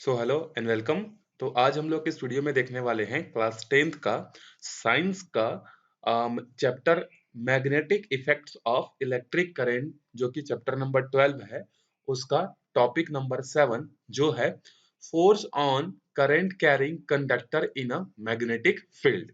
So hello and welcome. तो आज हम लोग इस वीडियो में देखने वाले हैं क्लास 10th का साइंस का chapter magnetic effects of electric current, जो कि चैप्टर नंबर 12 है। उसका टॉपिक नंबर 7 जो है force on current carrying conductor in a magnetic field.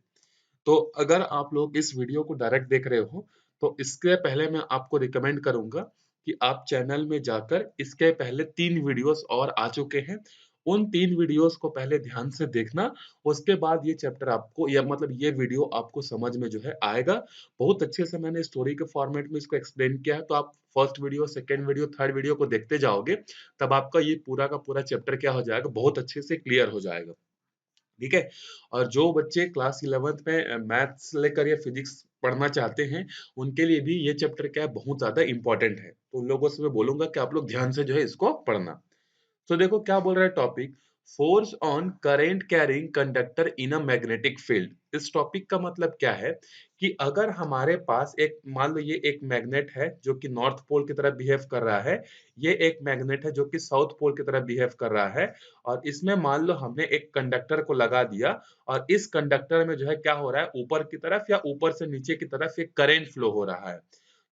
तो अगर आप लोग इस वीडियो को डायरेक्ट देख रहे हो तो इसके पहले मैं आपको रिकमेंड करूंगा कि आप चैनल में जाकर इसके पहले 3 वीडियोस और आ चुके हैं, उन 3 वीडियोस को पहले ध्यान से देखना। उसके बाद ये चैप्टर आपको या मतलब ये वीडियो आपको समझ में जो है आएगा। बहुत अच्छे से मैंने स्टोरी के फॉर्मेट में इसको एक्सप्लेन किया है, तो आप first video, second video, third video को देखते जाओगे, तब आपका ये पूरा का पूरा चैप्टर क्या हो जाएगा, बहुत अच्छे से क्लियर हो जाएगा। ठीक है। और जो बच्चे क्लास 11th में मैथ्स लेकर या फिजिक्स पढ़ना चाहते हैं, उनके लिए भी ये चैप्टर क्या है, बहुत ज्यादा इंपॉर्टेंट है। तो उन लोगों से मैं बोलूंगा कि आप लोग ध्यान से जो है इसको पढ़ना। तो देखो क्या बोल रहा है topic, force on current carrying conductor in a magnetic field. इस टॉपिक का मतलब क्या है कि अगर हमारे पास एक, मान लो ये एक मैग्नेट है जो कि नॉर्थ पोल की तरह बिहेव कर रहा है, ये एक मैग्नेट है जो कि साउथ पोल की तरह बिहेव कर रहा है, और इसमें मान लो हमने एक कंडक्टर को लगा दिया, और इस कंडक्टर में जो है क्या हो रहा है, ऊपर की तरफ या ऊपर से नीचे की तरफ एक करंट फ्लो हो रहा है।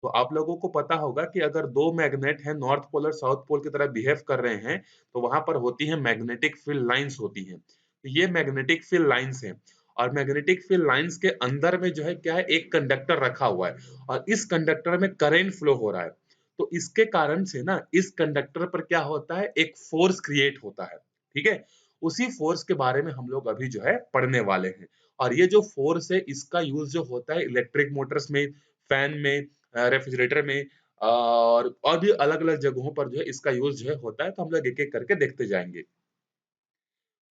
तो आप लोगों को पता होगा कि अगर दो मैग्नेट हैं, नॉर्थ पोल और साउथ पोल की तरह बिहेव कर रहे हैं, तो वहां पर होती है मैग्नेटिक फील्ड लाइंस होती हैं। तो ये मैग्नेटिक फील्ड लाइंस हैं, और मैग्नेटिक फील्ड लाइंस के अंदर में जो है क्या है, एक कंडक्टर रखा हुआ है, और इस कंडक्टर में करंट फ्लो हो रहा है। तो इसके कारण से ना इस कंडक्टर पर क्या होता है, एक फोर्स क्रिएट होता है। ठीक है। उसी फोर्स के बारे में हम लोग अभी जो है पढ़ने वाले हैं। और ये जो फोर्स है, इसका यूज जो होता है इलेक्ट्रिक मोटर्स में, फैन में, रेफ्रिजरेटर में, और भी अलग अलग जगहों पर जो है इसका यूज जो है होता है। तो हम लोग एक एक करके देखते जाएंगे।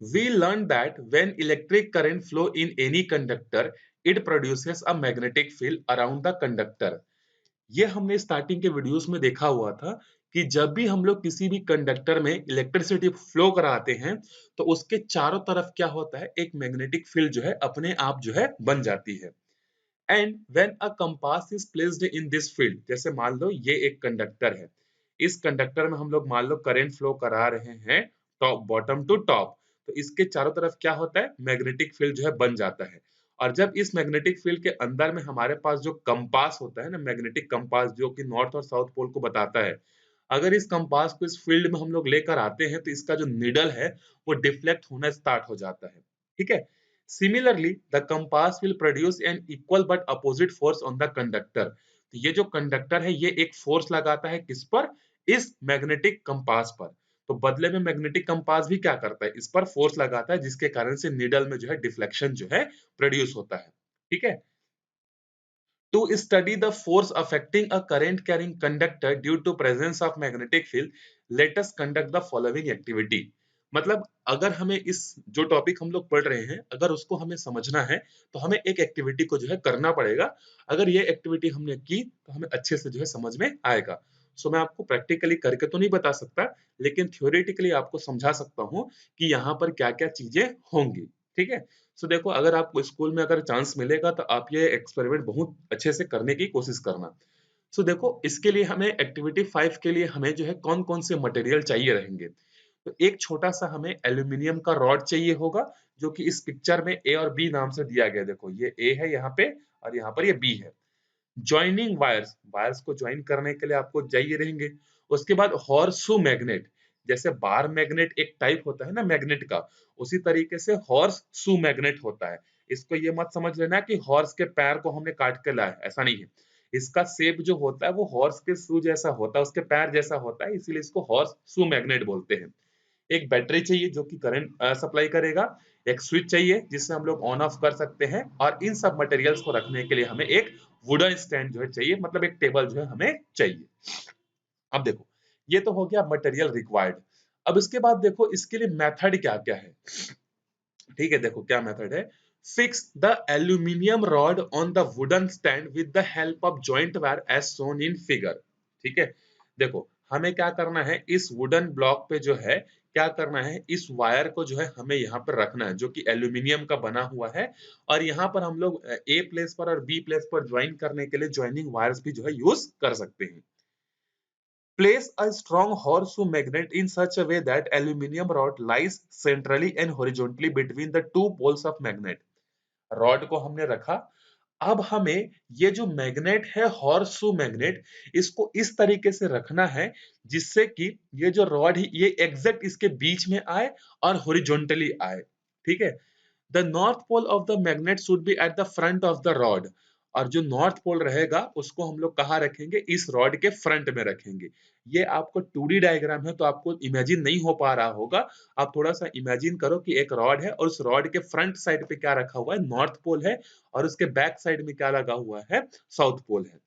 We learned that when electric current flow in any conductor, it produces a magnetic field around the conductor. ये हमने स्टार्टिंग के वीडियोस में देखा हुआ था कि जब भी हम लोग किसी भी कंडक्टर में इलेक्ट्रिसिटी फ्लो कराते हैं, तो उसके चारों तरफ क्या होता है, एक मैग्नेटिक फील्ड जो है अपने आप जो है बन जाती है। And when a compass is placed in this field, जैसे मान लो ये एक कंडक्टर है, इस कंडक्टर में हम लोग मान लो करंट फ्लो करा रहे हैं टॉप बॉटम टू टॉप, तो इसके चारों तरफ क्या होता है, मैग्नेटिक फील्ड जो है बन जाता है। और जब इस मैग्नेटिक फील्ड के अंदर में हमारे पास जो कंपास होता है ना, मैग्नेटिक कंपास जो कि नॉर्थ और साउथ पोल को बताता है, अगर इस कंपास को इस फील्ड में हम लोग लेकर आते हैं, तो इसका जो निडल है वो डिफ्लेक्ट होना स्टार्ट हो जाता है। ठीक है। Similarly, the compass will produce an equal but opposite force on the conductor. तो ये जो कंडक्टर है, ये एक फोर्स लगाता है किस पर, इस मैग्नेटिक कंपास पर। तो बदले में मैग्नेटिक कंपास भी क्या करता है, इस पर फोर्स लगाता है, जिसके कारण से नीडल में जो है डिफ्लेक्शन जो है प्रोड्यूस होता है। ठीक है। To study the force affecting a current carrying conductor due to presence of magnetic field, let us conduct the following activity. मतलब अगर हमें इस जो टॉपिक हम लोग पढ़ रहे हैं, अगर उसको हमें समझना है, तो हमें एक एक्टिविटी को जो है करना पड़ेगा। अगर ये एक्टिविटी हमने की तो हमें अच्छे से जो है समझ में आएगा। सो मैं आपको प्रैक्टिकली करके तो नहीं बता सकता, लेकिन थ्योरेटिकली आपको समझा सकता हूँ कि यहाँ पर क्या क्या चीजें होंगी। ठीक है। सो देखो, अगर आपको स्कूल में अगर चांस मिलेगा तो आप ये एक्सपेरिमेंट बहुत अच्छे से करने की कोशिश करना। सो देखो, इसके लिए हमें एक्टिविटी 5 के लिए हमें जो है कौन कौन से मटेरियल चाहिए रहेंगे। तो एक छोटा सा हमें एल्यूमिनियम का रॉड चाहिए होगा, जो कि इस पिक्चर में ए और बी नाम से दिया गया है। देखो ये ए है यहाँ पे, और यहाँ पर ये बी है। जॉइनिंग वायर्स, वायर्स को ज्वाइन करने के लिए आपको चाहिए रहेंगे। उसके बाद हॉर्सशू मैग्नेट, जैसे बार मैग्नेट एक टाइप होता है ना मैग्नेट का, उसी तरीके से हॉर्स शू मैग्नेट होता है। इसको ये मत समझ लेना कि हॉर्स के पैर को हमने काट के लाया, ऐसा नहीं है। इसका शेप जो होता है वो हॉर्स के शू जैसा होता है, उसके पैर जैसा होता है, इसीलिए इसको हॉर्स शू मैग्नेट बोलते हैं। एक बैटरी चाहिए जो कि करंट सप्लाई करेगा। एक स्विच चाहिए जिससे हम लोग ऑन ऑफ कर सकते हैं, और इन सब मटेरियल्स को रखने के लिए हमें एक वुडन स्टैंड जो है चाहिए, मतलब एक टेबल जो है हमें चाहिए। अब देखो, ये तो हो गया मटेरियल रिक्वायर्ड। अब इसके बाद देखो इसके लिए मेथड क्या क्या है। ठीक है, देखो क्या मेथड है। Fix the aluminium rod on the wooden stand with the help of joint wire as shown in figure. ठीक है। देखो हमें क्या करना है, इस वुडन ब्लॉक पे जो है क्या करना है, इस वायर को जो है हमें यहाँ पर रखना है, जो कि एल्यूमिनियम का बना हुआ है। और यहाँ पर हम लोग ए प्लेस पर और बी प्लेस पर ज्वाइन करने के लिए ज्वाइनिंग वायर्स भी जो है यूज कर सकते हैं। Place a strong horseshoe magnet in such a way that aluminum rod lies centrally and horizontally between the two poles of magnet. Rod को हमने रखा, अब हमें ये जो मैग्नेट है हॉर्सशू मैग्नेट, इसको इस तरीके से रखना है जिससे कि ये जो रॉड है ये एग्जैक्ट इसके बीच में आए और हॉरिजॉन्टली आए, ठीक है। The north pole of the magnet should be at the front of the rod, और जो नॉर्थ पोल रहेगा उसको हम लोग कहाँ रखेंगे, इस रॉड के फ्रंट में रखेंगे। ये आपको 2D डायग्राम है तो आपको इमेजिन नहीं हो पा रहा होगा, आप थोड़ा सा इमेजिन करो कि एक रॉड है और उस रॉड के फ्रंट साइड पे क्या रखा हुआ है, नॉर्थ पोल है, और उसके बैक साइड में क्या लगा हुआ है, साउथ पोल है।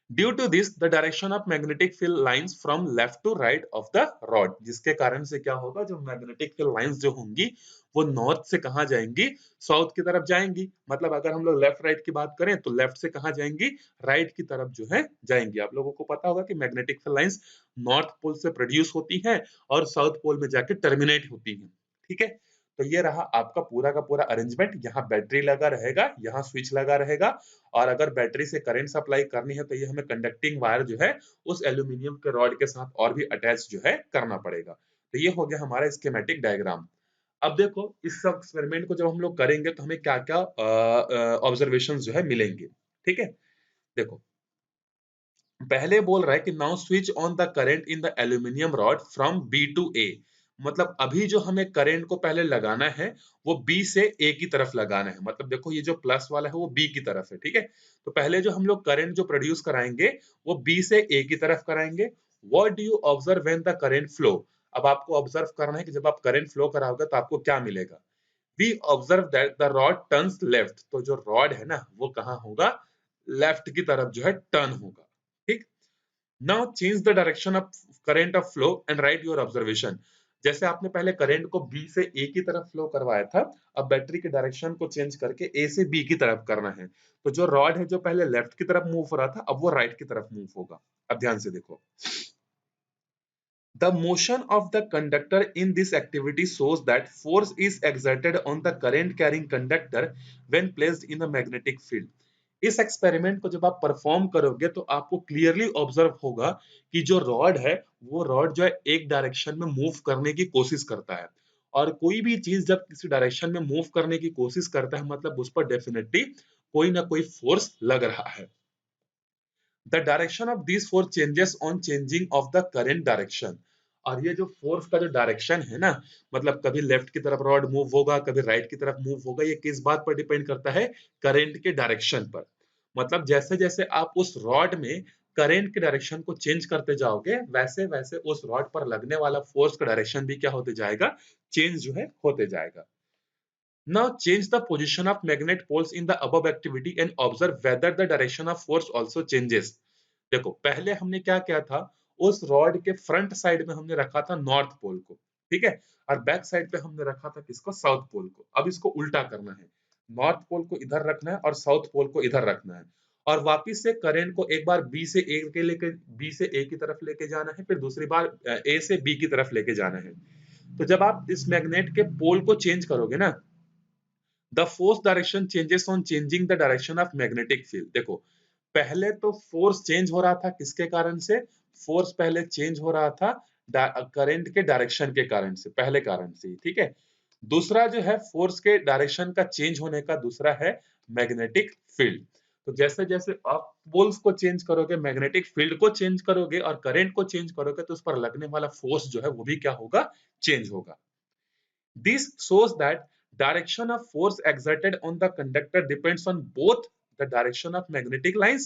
Due to this, the direction of magnetic field lines from left to right of the rod, जिसके कारण से क्या होगा, जो मैग्नेटिक फील्ड लाइंस जो होंगी वो नॉर्थ से कहाँ जाएंगी, साउथ की तरफ जाएंगी। मतलब अगर हम लोग लेफ्ट राइट की बात करें तो लेफ्ट से कहाँ जाएंगी, राइट की तरफ जो है जाएंगी। आप लोगों को पता होगा कि magnetic field lines north pole से प्रोड्यूस होती हैं और साउथ पोल में जाके टर्मिनेट होती हैं, ठीक है। तो ये रहा आपका पूरा का पूरा अरेंजमेंट, यहाँ बैटरी लगा रहेगा, यहाँ स्विच लगा रहेगा, और अगर बैटरी से करंट सप्लाई करनी है तो ये हमें कंडक्टिंग वायर जो है उस एल्यूमिनियम के रॉड के साथ और भी अटैच जो है करना पड़ेगा। तो ये हो गया हमारा स्कीमेटिक डायग्राम। अब देखो इस सब एक्सपेरिमेंट को जब हम लोग करेंगे तो हमें क्या क्या ऑब्जर्वेशन जो है मिलेंगे, ठीक है। देखो पहले बोल रहा है कि now switch on the current in the aluminium rod from B to A. मतलब अभी जो हमें करंट को पहले लगाना है वो बी से ए की तरफ लगाना है। मतलब देखो ये जो प्लस वाला है वो बी की तरफ है, ठीक है। तो पहले जो हम लोग करंट जो प्रोड्यूस कराएंगे वो बी से ए की तरफ कराएंगे। What do you observe when the current flow. अब आपको ऑब्जर्व करना है कि जब आप करंट फ्लो कराओगे तो आपको क्या मिलेगा। We observe that the rod turns left. तो जो रॉड है ना वो कहाँ होगा, लेफ्ट की तरफ जो है टर्न होगा, ठीक। Now change the direction of current of flow and right your observation. जैसे आपने पहले करंट को बी से ए की तरफ फ्लो करवाया था, अब बैटरी के डायरेक्शन को चेंज करके ए से बी की तरफ करना है। तो जो रॉड है जो पहले लेफ्ट की तरफ मूव हो रहा था अब वो राइट की तरफ मूव होगा। अब ध्यान से देखो, the motion of the conductor in this activity shows that force is exerted on the current carrying conductor when placed in a magnetic field. इस एक्सपेरिमेंट को जब आप परफॉर्म करोगे तो आपको क्लियरली ऑब्जर्व होगा कि जो रॉड है वो रॉड जो है एक डायरेक्शन में मूव करने की कोशिश करता है, और कोई भी चीज जब किसी डायरेक्शन में मूव करने की कोशिश करता है मतलब उस पर डेफिनेटली कोई ना कोई फोर्स लग रहा है। The direction of this force changes on changing of the current direction. और ये जो फोर्स का जो डायरेक्शन है ना, मतलब कभी लेफ्ट की तरफ रॉड मूव होगा कभी राइट की तरफ मूव होगा, ये किस बात पर डिपेंड करता है, करंट के डायरेक्शन पर। मतलब जैसे जैसे आप उस रॉड में करंट के डायरेक्शन को चेंज करते जाओगे वैसे वैसे उस रॉड पर लगने वाला फोर्स का डायरेक्शन भी क्या होते जाएगा, चेंज जो है होते जाएगा। Now change the position of magnet poles in the above activity and observe whether the direction of force also changes. देखो पहले हमने क्या किया था, उस रॉड के फ्रंट साइड में हमने रखा था नॉर्थ पोल को, ठीक है, और बैक साइड पे हमने रखा था किसको, साउथ पोल को। अब इसको उल्टा करना है, नॉर्थ पोल को इधर रखना है और साउथ पोल को इधर रखना है, और वापिस से करंट को एक बार बी से ए के लेके बी से ए की तरफ लेके जाना है, फिर दूसरी बार ए से बी की तरफ लेके जाना है। तो जब आप इस मैग्नेट के पोल को चेंज करोगे ना, the force direction changes on changing the direction of magnetic field. देखो पहले तो फोर्स चेंज हो रहा था किसके कारण से, फोर्स पहले चेंज हो रहा था करंट के डायरेक्शन के कारण से, पहले कारण से, ठीक है। दूसरा जो है फोर्स के डायरेक्शन का चेंज होने का दूसरा है मैग्नेटिक फील्ड। तो जैसे जैसे आप पोल्स को चेंज करोगे, मैग्नेटिक फील्ड को चेंज करोगे और करंट को चेंज करोगे तो उस पर लगने वाला फोर्स जो है वो भी क्या होगा, चेंज होगा। This shows that direction of force exerted on the conductor depends on both the direction of magnetic lines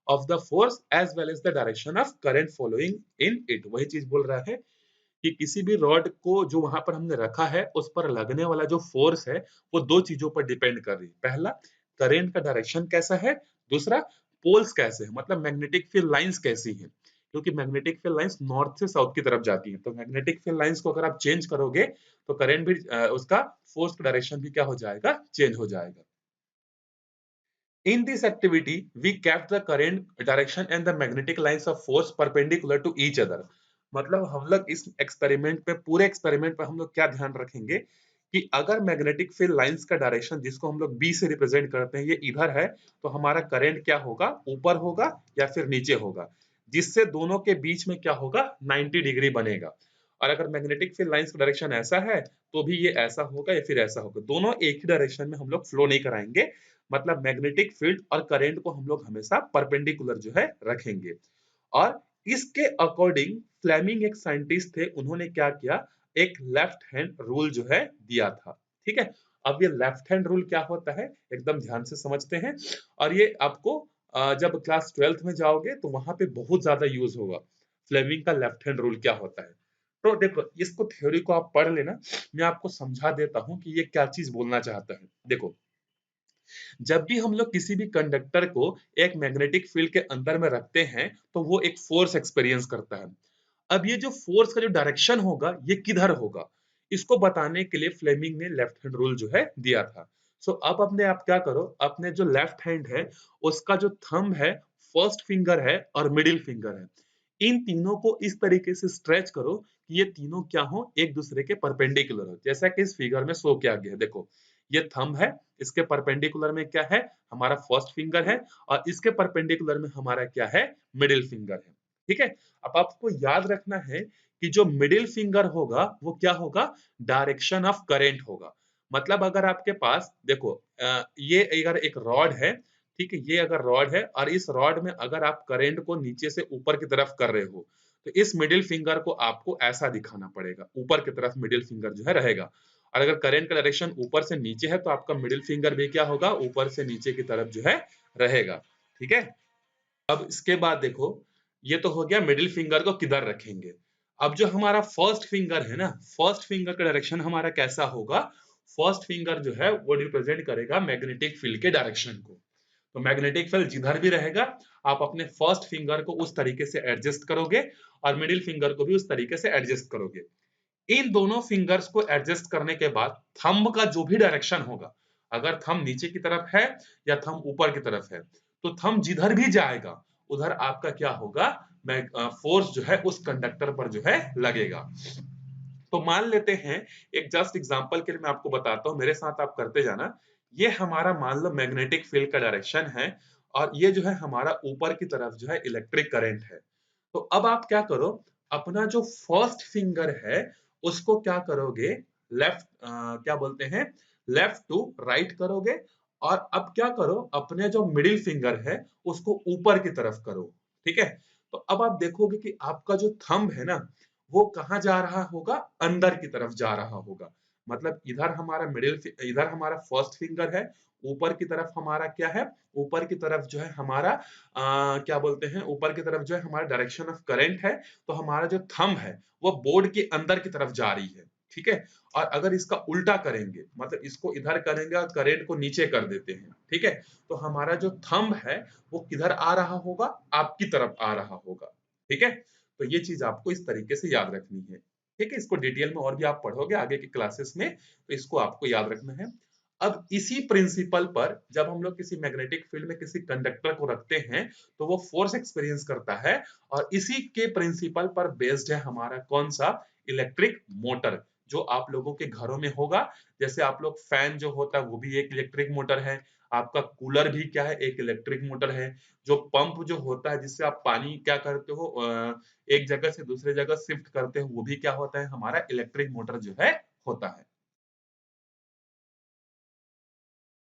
of the force as well as the direction of current following in it। वही चीज बोल रहा है कि किसी भी rod को जो वहां पर हमने रखा है उस पर लगने वाला जो फोर्स है वो दो चीजों पर डिपेंड कर रही है। पहला करंट का डायरेक्शन कैसा है, दूसरा पोल्स कैसे है, मतलब मैग्नेटिक फील्ड लाइंस कैसी हैं, क्योंकि मैग्नेटिक फील्ड लाइंस नॉर्थ से साउथ की तरफ जाती है। तो मैग्नेटिक फील्ड लाइंस को अगर आप चेंज करोगे तो करंट भी उसका फोर्स का डायरेक्शन भी क्या हो जाएगा, चेंज हो जाएगा। In this activity, we kept the current direction and the magnetic lines of force perpendicular to each other। मतलब हम लोग इस एक्सपेरिमेंट पे, पूरे एक्सपेरिमेंट पे हम लोग क्या ध्यान रखेंगे कि अगर मैग्नेटिक फील्ड लाइंस का डायरेक्शन जिसको हम लोग बी से रिप्रेजेंट करते हैं ये इधर है तो हमारा करंट क्या होगा, ऊपर होगा या फिर नीचे होगा। जिससे दोनों के बीच में क्या होगा 90 डिग्री बनेगा। और अगर मैग्नेटिक फील्ड लाइंस का डायरेक्शन ऐसा है तो भी ये ऐसा होगा या फिर ऐसा होगा, दोनों एक ही डायरेक्शन में हम लोग फ्लो नहीं कराएंगे। मतलब मैग्नेटिक फील्ड और करंट को हम लोग हमेशा परपेंडिकुलर जो है रखेंगे। और इसके अकॉर्डिंग फ्लेमिंग एक साइंटिस्ट थे, उन्होंने क्या किया, एक लेफ्ट हैंड रूल जो है दिया था। ठीक है, अब ये लेफ्ट हैंड रूल क्या होता है एकदम ध्यान से समझते हैं। और ये आपको जब क्लास 12th में जाओगे तो वहां पे बहुत ज्यादा यूज होगा, फ्लेमिंग का लेफ्ट हैंड रूल क्या होता है। तो देखो इसको थ्योरी को आप पढ़ लेना, मैं आपको समझा देता हूं कि ये क्या चीज बोलना चाहता है। देखो, जब भी हम लोग किसी भी कंडक्टर को एक मैग्नेटिक फील्ड के अंदर में रखते हैं तो वो एक फोर्स एक्सपीरियंस करता है। अब ये जो फोर्स का जो डायरेक्शन होगा ये किधर होगा, इसको बताने के लिए फ्लेमिंग ने लेफ्ट हैंड रूल जो है दिया था। सो अब अपने आप क्या करो, अपने जो लेफ्ट हैंड है उसका जो थंब है, फर्स्ट फिंगर है और मिडिल फिंगर है, इन तीनों को इस तरीके से स्ट्रेच करो कि ये तीनों क्या हो, एक दूसरे के परपेंडिकुलर हो, जैसा कि इस फिगर में शो किया गया है। देखो ये थंब है, इसके परपेंडिकुलर में क्या है, हमारा फर्स्ट फिंगर है, और इसके परपेंडिकुलर में हमारा क्या है, मिडिल फिंगर है। ठीक है, अब आपको याद रखना है कि जो मिडिल फिंगर होगा वो क्या होगा, डायरेक्शन ऑफ करंट होगा। मतलब अगर आपके पास देखो ये अगर एक रॉड है, ठीक है, ये अगर रॉड है और इस रॉड में अगर आप करंट को नीचे से ऊपर की तरफ कर रहे हो तो इस मिडिल फिंगर को आपको ऐसा दिखाना पड़ेगा, ऊपर की तरफ मिडिल फिंगर जो है रहेगा। और अगर करंट का डायरेक्शन ऊपर से नीचे है तो आपका मिडिल फिंगर भी क्या होगा, ऊपर से नीचे की तरफ जो है रहेगा। ठीक है, अब इसके बाद देखो, ये तो हो गया मिडिल फिंगर को किधर रखेंगे। अब जो हमारा फर्स्ट फिंगर है ना, फर्स्ट फिंगर का डायरेक्शन हमारा कैसा होगा, फर्स्ट फिंगर जो है वो रिप्रेजेंट करेगा मैग्नेटिक फील्ड के डायरेक्शन को। तो मैग्नेटिक फील्ड जिधर भी रहेगा आप अपने फर्स्ट फिंगर को उस तरीके से एडजस्ट करोगे और मिडिल फिंगर को भी उस तरीके से एडजस्ट करोगे। इन दोनों फिंगर्स को एडजस्ट करने के बाद थंब का जो भी डायरेक्शन होगा, अगर थंब नीचे की तरफ है या थंब ऊपर की तरफ है, तो थंब जिधर भी जाएगा उधर आपका क्या होगा, फोर्स जो है उस कंडक्टर पर जो है लगेगा। तो मान लेते हैं, एक जस्ट एग्जांपल के लिए मैं आपको बताता हूं, मेरे साथ आप करते जाना। ये हमारा मान लो मैग्नेटिक फील्ड का डायरेक्शन है और ये जो है हमारा ऊपर की तरफ जो है इलेक्ट्रिक करंट है। तो अब आप क्या करो, अपना जो फर्स्ट फिंगर है उसको क्या करोगे, लेफ्ट क्या बोलते हैं, लेफ्ट टू राइट करोगे। और अब क्या करो, अपने जो मिडिल फिंगर है उसको ऊपर की तरफ करो। ठीक है, तो अब आप देखोगे कि आपका जो थंब है ना वो कहाँ जा रहा होगा, अंदर की तरफ जा रहा होगा। मतलब इधर हमारा इधर हमारा फर्स्ट फिंगर है, ऊपर की तरफ हमारा क्या है, ऊपर की तरफ जो है हमारा क्या बोलते हैं, ऊपर की तरफ जो है हमारा डायरेक्शन ऑफ करंट है। तो हमारा जो थंब है वो बोर्ड के अंदर की तरफ जा रही है। ठीक है, और अगर इसका उल्टा करेंगे, मतलब इसको इधर करेंगे और करंट को नीचे कर देते हैं, ठीक है, तो हमारा जो थंब है वो किधर आ रहा होगा, आपकी तरफ आ रहा होगा। ठीक है, तो ये चीज आपको इस तरीके से याद रखनी है। ठीक है, इसको डिटेल में और भी आप पढ़ोगे आगे की क्लासेस में, तो इसको आपको याद रखना है। अब इसी प्रिंसिपल पर जब हम लोग किसी मैग्नेटिक फील्ड में किसी कंडक्टर को रखते हैं तो वो फोर्स एक्सपीरियंस करता है, और इसी के प्रिंसिपल पर बेस्ड है हमारा कौन सा, इलेक्ट्रिक मोटर, जो आप लोगों के घरों में होगा। जैसे आप लोग फैन जो होता है वो भी एक इलेक्ट्रिक मोटर है, आपका कूलर भी क्या है, एक इलेक्ट्रिक मोटर है। जो पंप जो होता है जिससे आप पानी क्या करते हो, एक जगह से दूसरे जगह शिफ्ट करते हो, वो भी क्या होता है, हमारा इलेक्ट्रिक मोटर जो है होता है।